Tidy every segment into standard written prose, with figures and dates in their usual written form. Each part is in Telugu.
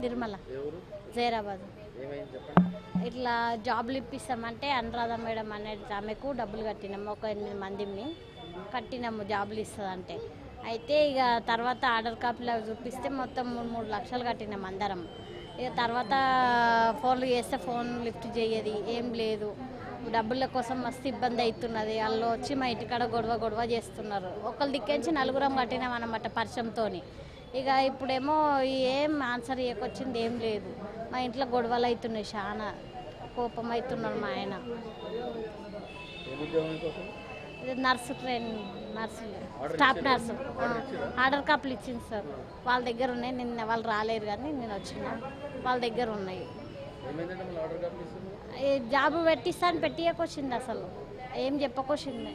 నిర్మల జైరాబాద్. ఇట్లా జాబ్లు ఇప్పిస్తామంటే అనురాధ మేడం అనేది ఆమెకు డబ్బులు కట్టినాము, ఒక 8 మందిని కట్టినాము జాబులు ఇస్తుందంటే. అయితే ఇక తర్వాత ఆర్డర్ కాపీలో చూపిస్తే మొత్తం 3 లక్షలు కట్టినాము అందరం. ఇక తర్వాత ఫోన్లు చేస్తే ఫోన్ లిఫ్ట్ చేయదు, ఏం లేదు. డబ్బుల కోసం మస్తు ఇబ్బంది అవుతున్నది. వాళ్ళు వచ్చి మా ఇంటికాడ గొడవ చేస్తున్నారు. ఒకళ్ళ దిక్కించి 4 కట్టినాం అన్నమాట పరిచయంతో. ఇక ఇప్పుడేమో ఏం ఆన్సర్ చేయకొచ్చింది ఏం లేదు. మా ఇంట్లో గొడవలు అవుతున్నాయి, చాలా కోపం అవుతున్నారు మా ఆయన. నర్సు స్టాఫ్ నర్సు ఆర్డర్ కాపీలు ఇచ్చింది సార్. వాళ్ళ దగ్గర ఉన్నాయి, నిన్న వాళ్ళు రాలేరు కానీ నేను వచ్చిన వాళ్ళ దగ్గర ఉన్నాయి. జాబ్ పెట్టిస్తాను పెట్టియకొచ్చింది, అసలు ఏం చెప్పకొచ్చింది.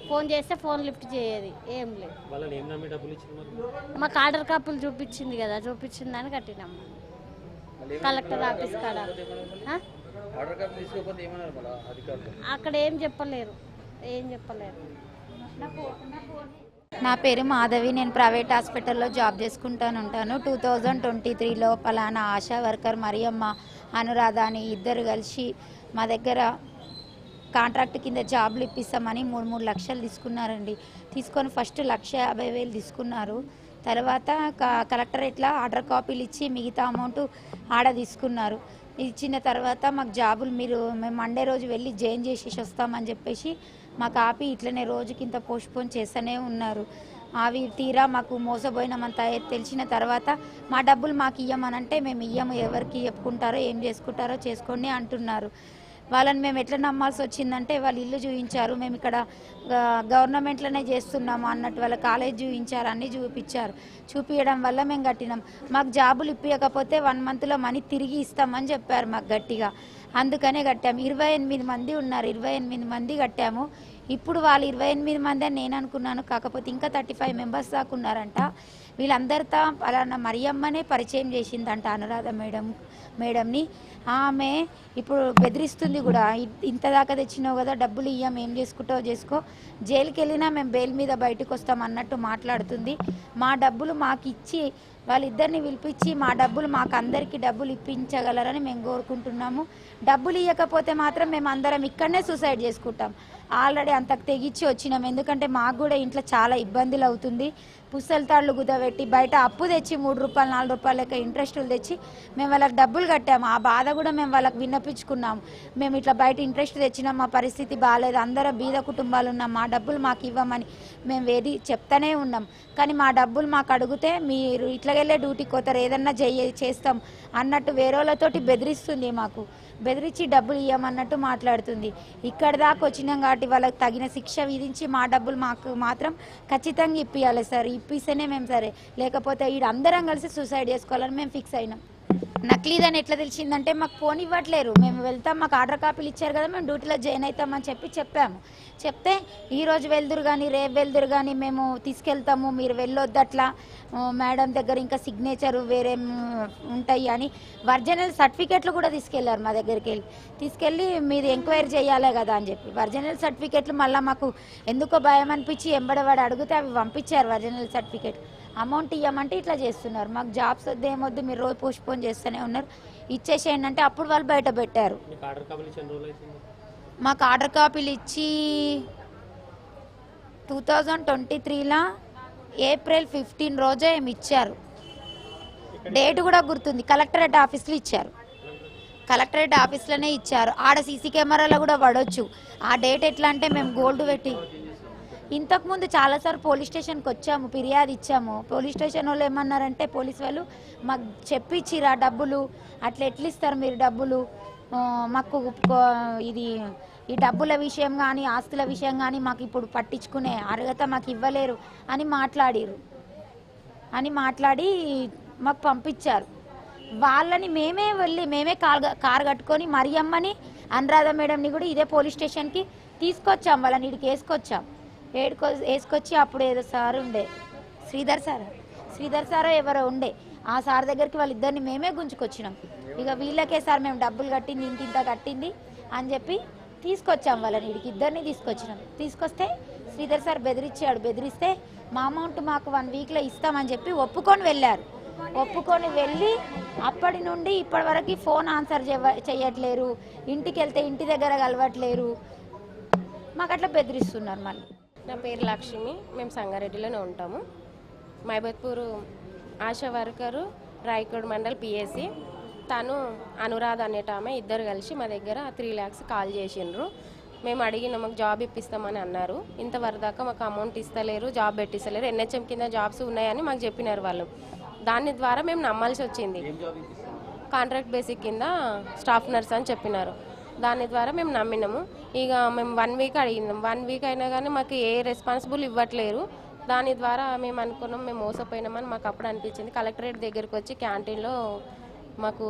ఫోన్ చేస్తే ఫోన్ లిఫ్ట్ చేయదు, ఏం లేదు. మాకు ఆర్డర్ కాపీలు చూపించింది కదా, చూపించిందని కట్టినాము కలెక్టర్ ఆఫీస్ కాడ. అక్కడ ఏం చెప్పలేరు. నా పేరు మాధవి. నేను ప్రైవేట్ హాస్పిటల్లో జాబ్ చేసుకుంటాను ఉంటాను. 2023లో పలానా ఆశా వర్కర్ మరియమ్మ, అనురాధ అని ఇద్దరు కలిసి మా దగ్గర కాంట్రాక్ట్ కింద జాబ్లు ఇప్పిస్తామని 3 లక్షలు తీసుకున్నారండి. తీసుకొని ఫస్ట్ 1,50,000 తీసుకున్నారు. తర్వాత కలెక్టర్ ఇట్లా ఆర్డర్ కాపీలు ఇచ్చి మిగతా అమౌంట్ ఆడ తీసుకున్నారు. ఇచ్చిన తర్వాత మాకు జాబులు మేము మండే రోజు వెళ్ళి జాయిన్ చేసేసి వస్తామని చెప్పేసి మాకు ఆపి ఇట్లనే రోజుకింత పోస్ట్పోన్ చేస్తూనే ఉన్నారు. అవి తీరా మాకు మోసపోయినామంత తెలిసిన తర్వాత మా డబ్బులు మాకు ఇవ్వమనంటే మేము ఇవ్వము, ఎవరికి చెప్పుకుంటారో ఏం చేసుకుంటారో చేసుకోండి అంటున్నారు. వాళ్ళని మేము ఎట్లా నమ్మాల్సి వచ్చిందంటే వాళ్ళు ఇల్లు చూపించారు, మేము ఇక్కడ గవర్నమెంట్లోనే చేస్తున్నాము అన్నట్టు వాళ్ళ కాలేజ్ చూపించారు, అన్నీ చూపించడం వల్ల మేము కట్టినాం. మాకు జాబులు ఇప్పించకపోతే 1 మంత్లో మనీ తిరిగి ఇస్తామని చెప్పారు మాకు గట్టిగా. అందుకనే కట్టాము. 28 మంది ఉన్నారు, 28 మంది కట్టాము. ఇప్పుడు వాళ్ళు 28 మంది అని నేను అనుకున్నాను, కాకపోతే ఇంకా 35 మెంబర్స్ దాకా ఉన్నారంట. వీళ్ళందరితో అలాన్న మరియమ్మనే పరిచయం చేసిందంట అనురాధ మేడంని. ఆమె ఇప్పుడు బెదిరిస్తుంది కూడా, ఇంత దాకా తెచ్చినావు కదా, డబ్బులు ఇయ్యం, ఏం చేసుకుంటావో చేసుకో, జైలుకి వెళ్ళినా మేము బెయిల్ మీద బయటకు వస్తాం అన్నట్టు మాట్లాడుతుంది. మా డబ్బులు మాకు ఇచ్చి వాళ్ళిద్దరిని పిలిపించి మా డబ్బులు మాకు అందరికీ డబ్బులు ఇప్పించగలరని మేము కోరుకుంటున్నాము. డబ్బులు ఇవ్వకపోతే మాత్రం మేము అందరం ఇక్కడనే సూసైడ్ చేసుకుంటాం. ఆల్రెడీ అంతకు తెగించి వచ్చినాం, ఎందుకంటే మాకు కూడా ఇంట్లో చాలా ఇబ్బందులు అవుతుంది. పుస్తల తాళ్ళు కుదబెట్టి బయట అప్పు తెచ్చి 3 రూపాయలు 4 రూపాయలు లెక్క ఇంట్రెస్టులు తెచ్చి మేము వాళ్ళకి డబ్బులు కట్టాము. ఆ బాధ కూడా మేము వాళ్ళకి విన్నపించుకున్నాము. మేము ఇట్లా బయట ఇంట్రెస్ట్ తెచ్చినాం, మా పరిస్థితి బాగాలేదు, అందరం బీద కుటుంబాలు ఉన్నాం, మా డబ్బులు మాకు ఇవ్వమని మేము చెప్తానే ఉన్నాం. కానీ మా డబ్బులు మాకు అడిగితే మీరు ఇట్లాగెళ్ళే డ్యూటీకి పోతారు, ఏదన్నా చేస్తాం అన్నట్టు వేరేళ్ళతోటి బెదిరిస్తుంది. మాకు బెదిరించి డబ్బులు ఇవ్వమన్నట్టు మాట్లాడుతుంది. ఇక్కడ దాకా వచ్చినాం కాబట్టి వాళ్ళకి తగిన శిక్ష విధించి మా డబ్బులు మాకు మాత్రం ఖచ్చితంగా ఇప్పియాలి సార్. ఇప్పిస్తేనే మేము సరే, లేకపోతే వీడు అందరం కలిసి సూసైడ్ చేసుకోవాలని మేము ఫిక్స్ అయినాం. నకిలీదని ఎట్లా తెలిసిందంటే మాకు ఫోన్ ఇవ్వట్లేరు. మేము వెళ్తాం, మాకు ఆర్డర్ కాపీలు ఇచ్చారు కదా, మేము డ్యూటీలో జాయిన్ అవుతామని చెప్పాము. చెప్తే ఈరోజు వెళ్దురు కానీ రేపు వెళ్దురు కానీ మేము తీసుకెళ్తాము, మీరు వెళ్ళొద్దు అట్లా, మేడం దగ్గర ఇంకా సిగ్నేచరు వేరే ఉంటాయి అని ఒరిజినల్ సర్టిఫికెట్లు కూడా తీసుకెళ్లారు. మా దగ్గరికి తీసుకెళ్ళి మీరు ఎంక్వైరీ చేయాలి కదా అని చెప్పి ఒరిజినల్ సర్టిఫికెట్లు మళ్ళీ మాకు ఎందుకో భయం అనిపించి ఎంబడవాడు అడిగితే అవి పంపించారు ఒరిజినల్ సర్టిఫికెట్. అమౌంట్ ఇవ్వమంటే ఇట్లా చేస్తున్నారు. మాకు జాబ్స్ వద్దు ఏమొద్దు, మీరు రోజు పోస్ట్పోన్ చేస్తూనే ఉన్నారు, ఇచ్చేసేయండి అంటే అప్పుడు వాళ్ళు బయట పెట్టారు. మాకు ఆర్డర్ కాపీలు ఇచ్చి 2023లో ఏప్రిల్ 15 రోజే ఏమి ఇచ్చారు. డేట్ కూడా గుర్తుంది, కలెక్టరేట్ ఆఫీస్లో ఇచ్చారు. కలెక్టరేట్ ఆఫీస్లోనే ఇచ్చారు. ఆడ సీసీ కెమెరాలో కూడా పడవచ్చు. ఆ డేట్ ఎట్లా అంటే మేము గోల్డ్ పెట్టి ఇంతకుముందు చాలాసార్లు పోలీస్ స్టేషన్కి వచ్చాము, ఫిర్యాదు ఇచ్చాము. పోలీస్ స్టేషన్ వాళ్ళు ఏమన్నారంటే పోలీస్ వాళ్ళు మాకు చెప్పిచ్చిరా డబ్బులు, అట్లా ఎట్లా ఇస్తారు మీరు డబ్బులు, మాకు ఈ డబ్బుల విషయం కానీ ఆస్తుల విషయం కానీ మాకు ఇప్పుడు పట్టించుకునే అర్హత మాకు ఇవ్వలేరు అని మాట్లాడి మాకు పంపించారు. వాళ్ళని మేమే కారు కట్టుకొని మరియమ్మని అనురాధ మేడంని కూడా ఇదే పోలీస్ స్టేషన్కి తీసుకొచ్చాం. వాళ్ళని ఇక్కడికి వేసుకొచ్చి అప్పుడు ఏదో సార్ ఉండే శ్రీధర్ సారో ఎవరో ఉండే, ఆ సార్ దగ్గరికి వాళ్ళిద్దరిని మేమే గుంజుకొచ్చినాం. ఇక వీళ్ళకే సార్ మేము డబ్బులు కట్టింది ఇంత కట్టింది అని చెప్పి తీసుకొచ్చాం. వాళ్ళని ఇద్దరిని తీసుకొస్తే శ్రీధర్ సార్ బెదిరిస్తే మా అమౌంట్ మాకు 1 వీక్లో ఇస్తామని చెప్పి ఒప్పుకొని వెళ్ళారు. ఒప్పుకొని వెళ్ళి అప్పటి నుండి ఇప్పటి వరకు ఫోన్ ఆన్సర్ చేయట్లేరు, ఇంటికి వెళ్తే ఇంటి దగ్గర కలవట్లేరు, మాకు అట్లా బెదిరిస్తున్నారు. మళ్ళీ నా పేరు లక్ష్మి, మేము సంగారెడ్డిలోనే ఉంటాము. మైబత్పూర్ ఆశా వర్కరు, రాయకోడ్ మండల్ పిఎస్సి. తను అనురాధ అనేట ఆమె, ఇద్దరు కలిసి మా దగ్గర 3 lakhs కాల్ చేసిండ్రు. మేము అడిగిన మాకు జాబ్ ఇప్పిస్తామని అన్నారు. ఇంతవరకు దాకా మాకు అమౌంట్ ఇస్తలేరు, జాబ్ పెట్టిస్తలేరు. NHM కింద జాబ్స్ ఉన్నాయని మాకు చెప్పినారు వాళ్ళు. దాని ద్వారా మేము నమ్మాల్సి వచ్చింది. కాంట్రాక్ట్ బేసిక్ కింద స్టాఫ్ నర్స్ అని చెప్పినారు. దాని ద్వారా మేము నమ్మినాము. ఇక మేము 1 week అడిగినాం. 1 week అయినా కానీ మాకు ఏ రెస్పాన్సిబుల్ ఇవ్వట్లేరు. దాని ద్వారా మేము అనుకున్నాం మేము మోసపోయినామని మాకు అప్పుడు అనిపించింది. కలెక్టరేట్ దగ్గరికి వచ్చి క్యాంటీన్లో మాకు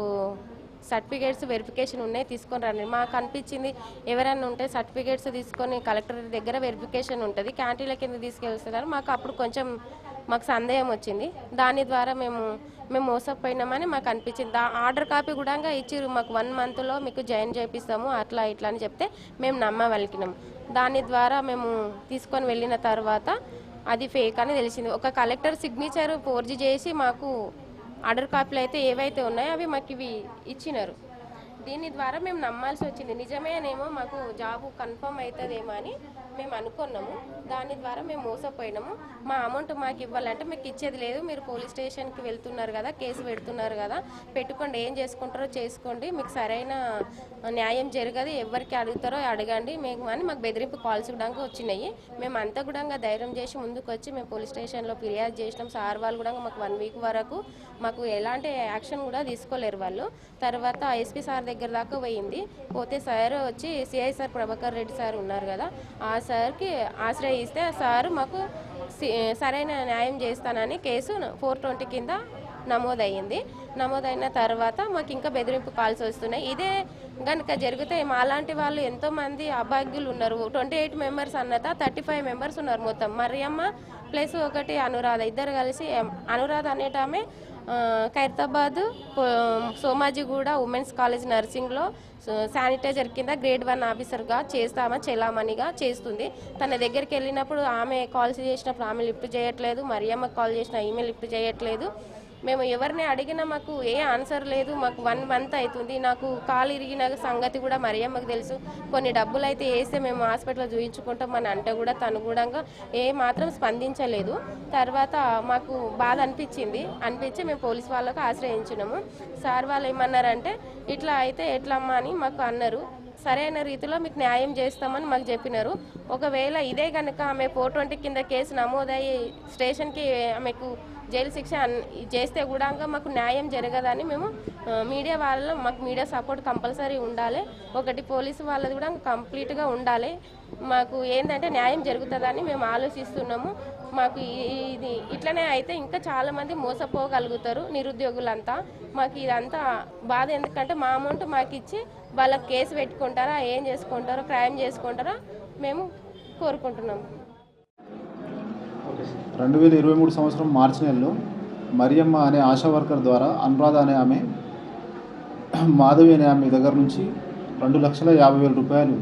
సర్టిఫికేట్స్ వెరిఫికేషన్ ఉన్నాయి, తీసుకొని రండి. మాకు అనిపించింది ఎవరైనా ఉంటే సర్టిఫికేట్స్ తీసుకొని కలెక్టరేట్ దగ్గర వెరిఫికేషన్ ఉంటుంది, క్యాంటీన్ల కింద తీసుకెళ్తున్నారు. మాకు అప్పుడు కొంచెం మాకు సందేహం వచ్చింది. దాని ద్వారా మేము మోసపోయినామని మాకు అనిపించింది. ఆర్డర్ కాపీ కూడా ఇచ్చిర్రు మాకు, 1 monthలో మీకు జాయిన్ చేపిస్తాము అట్లా ఇట్లా అని చెప్తే మేము నమ్మవలికినాం. దాని ద్వారా మేము తీసుకొని వెళ్ళిన తర్వాత అది ఫేక్ అని తెలిసింది. ఒక కలెక్టర్ సిగ్నేచర్ ఫోర్జీ చేసి మాకు ఆర్డర్ కాపీలు అయితే ఏవైతే ఉన్నాయో అవి మాకు ఇవి ఇచ్చినారు. దీని ద్వారా మేము నమ్మాల్సి వచ్చింది. నిజమేనేమో మాకు జాబు కన్ఫర్మ్ అవుతుందేమో అని మేము అనుకున్నాము. దాని ద్వారా మేము మోసపోయినాము. మా అమౌంట్ మాకు ఇవ్వాలంటే మీకు ఇచ్చేది లేదు, మీరు పోలీస్ స్టేషన్కి వెళ్తున్నారు కదా, కేసు పెడుతున్నారు కదా, పెట్టుకోండి, ఏం చేసుకుంటారో చేసుకోండి, మీకు సరైన న్యాయం జరగదు, ఎవరికి అడుగుతారో అడగండి మేము అని మాకు బెదిరింపు కాల్స్ కూడా వచ్చినాయి. మేము అంతా కూడా ధైర్యం చేసి ముందుకు వచ్చి మేము పోలీస్ స్టేషన్లో ఫిర్యాదు చేసినాం. సార్ వాళ్ళు కూడా మాకు 1 week వరకు మాకు ఎలాంటి యాక్షన్ కూడా తీసుకోలేరు వాళ్ళు. తర్వాత ఎస్పీ సార్ దగ్గర దాకా పోయింది. పోతే సార్ వచ్చి CI sir Prabhakar Reddy sir ఉన్నారు కదా, ఆ సార్కి ఆశ్రయిస్తే ఆ సారు మాకు సరైన న్యాయం చేస్తానని కేసు 420 కింద నమోదయ్యింది. నమోదైన తర్వాత మాకు ఇంకా బెదిరింపు కాల్స్ వస్తున్నాయి. ఇదే కనుక జరిగితే మాలాంటి వాళ్ళు ఎంతోమంది అభాగ్యులు ఉన్నారు. 28 members అన్నత 35 members ఉన్నారు మొత్తం. మరియమ్మ ప్లస్ ఒకటి అనురాధ, ఇద్దరు కలిసి. అనురాధ అనేటామె ఖైరతాబాద్ సోమాజిగూడ ఉమెన్స్ కాలేజ్ నర్సింగ్లో శానిటైజర్ కింద grade 1 ఆఫీసర్గా చెలామణిగా చేస్తుంది. తన దగ్గరికి వెళ్ళినప్పుడు ఆమె కాల్స్ చేసినప్పుడు ఆమె లిఫ్ట్ చేయట్లేదు, మరియమ్మకి కాల్ చేసిన ఈమె లిఫ్ట్ చేయట్లేదు. మేము ఎవరిని అడిగినా మాకు ఏ ఆన్సర్ లేదు. మాకు 1 month అవుతుంది. నాకు కాలు ఇరిగిన సంగతి కూడా మరియమ్మకి తెలుసు. కొన్ని డబ్బులు అయితే వేస్తే మేము హాస్పిటల్లో చూయించుకుంటాం అని అంటే కూడా తను కూడా ఏ మాత్రం స్పందించలేదు. తర్వాత మాకు బాధ అనిపించి మేము పోలీస్ వాళ్ళకు ఆశ్రయించినాము. సార్ వాళ్ళు ఏమన్నారంటే ఇట్లా అయితే ఎట్లమ్మా అని మాకు అన్నారు. సరైన రీతిలో మీకు న్యాయం చేస్తామని మాకు చెప్పినారు. ఒకవేళ ఇదే కనుక ఆమె 420 కింద కేసు నమోదయ్యి స్టేషన్కి ఆమెకు జైలు శిక్ష చేస్తే కూడా మాకు న్యాయం జరగదని మేము మీడియా వాళ్ళలో మాకు మీడియా సపోర్ట్ కంపల్సరీ ఉండాలి. ఒకటి పోలీసు వాళ్ళది కూడా కంప్లీట్గా ఉండాలి. మాకు ఏంటంటే న్యాయం జరుగుతుందని మేము ఆలోచిస్తున్నాము. మాకు ఇది ఇట్లనే అయితే ఇంకా చాలామంది మోసపోగలుగుతారు నిరుద్యోగులంతా. మాకు ఇదంతా బాధ, ఎందుకంటే మా అమౌంట్ మాకు ఇచ్చి వాళ్ళకి కేసు పెట్టుకుంటారా, ఏం చేసుకుంటారో, క్రైమ్ చేసుకుంటారో మేము కోరుకుంటున్నాము. 2023 సంవత్సరం మార్చి నెలలో మరియమ్మ అనే ఆశా వర్కర్ ద్వారా అనురాధ అనే ఆమె, మాధవి అనే ఆమె దగ్గర నుంచి 2,50,000 రూపాయలు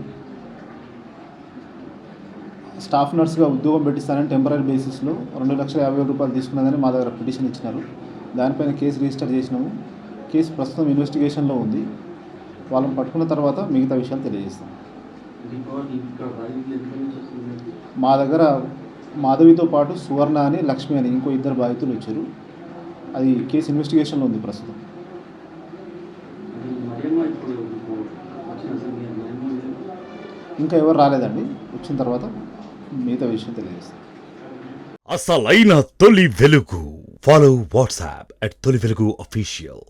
స్టాఫ్ నర్స్గా ఉద్యోగం పెట్టిస్తానని టెంపరీ బేసిస్లో 2,50,000 రూపాయలు తీసుకున్నదని మా దగ్గర పిటిషన్ ఇచ్చినారు. దానిపైన కేసు రిజిస్టర్ చేసినాము. కేసు ప్రస్తుతం ఇన్వెస్టిగేషన్లో ఉంది. వాళ్ళని పట్టుకున్న తర్వాత మిగతా విషయాలు తెలియజేస్తాం. మా దగ్గర మాధవితో పాటు సువర్ణ అని, లక్ష్మి అని ఇంకో 2 బాధితులు వచ్చారు. అది కేసు ఇన్వెస్టిగేషన్లో ఉంది ప్రస్తుతం. ఇంకా ఎవరు రాలేదండి. వచ్చిన తర్వాత మిగతా విషయం తెలియజేస్తాం. అసలైన తొలి వెలుగు. ఫాలో వాట్సాప్ @తొలి వెలుగు official.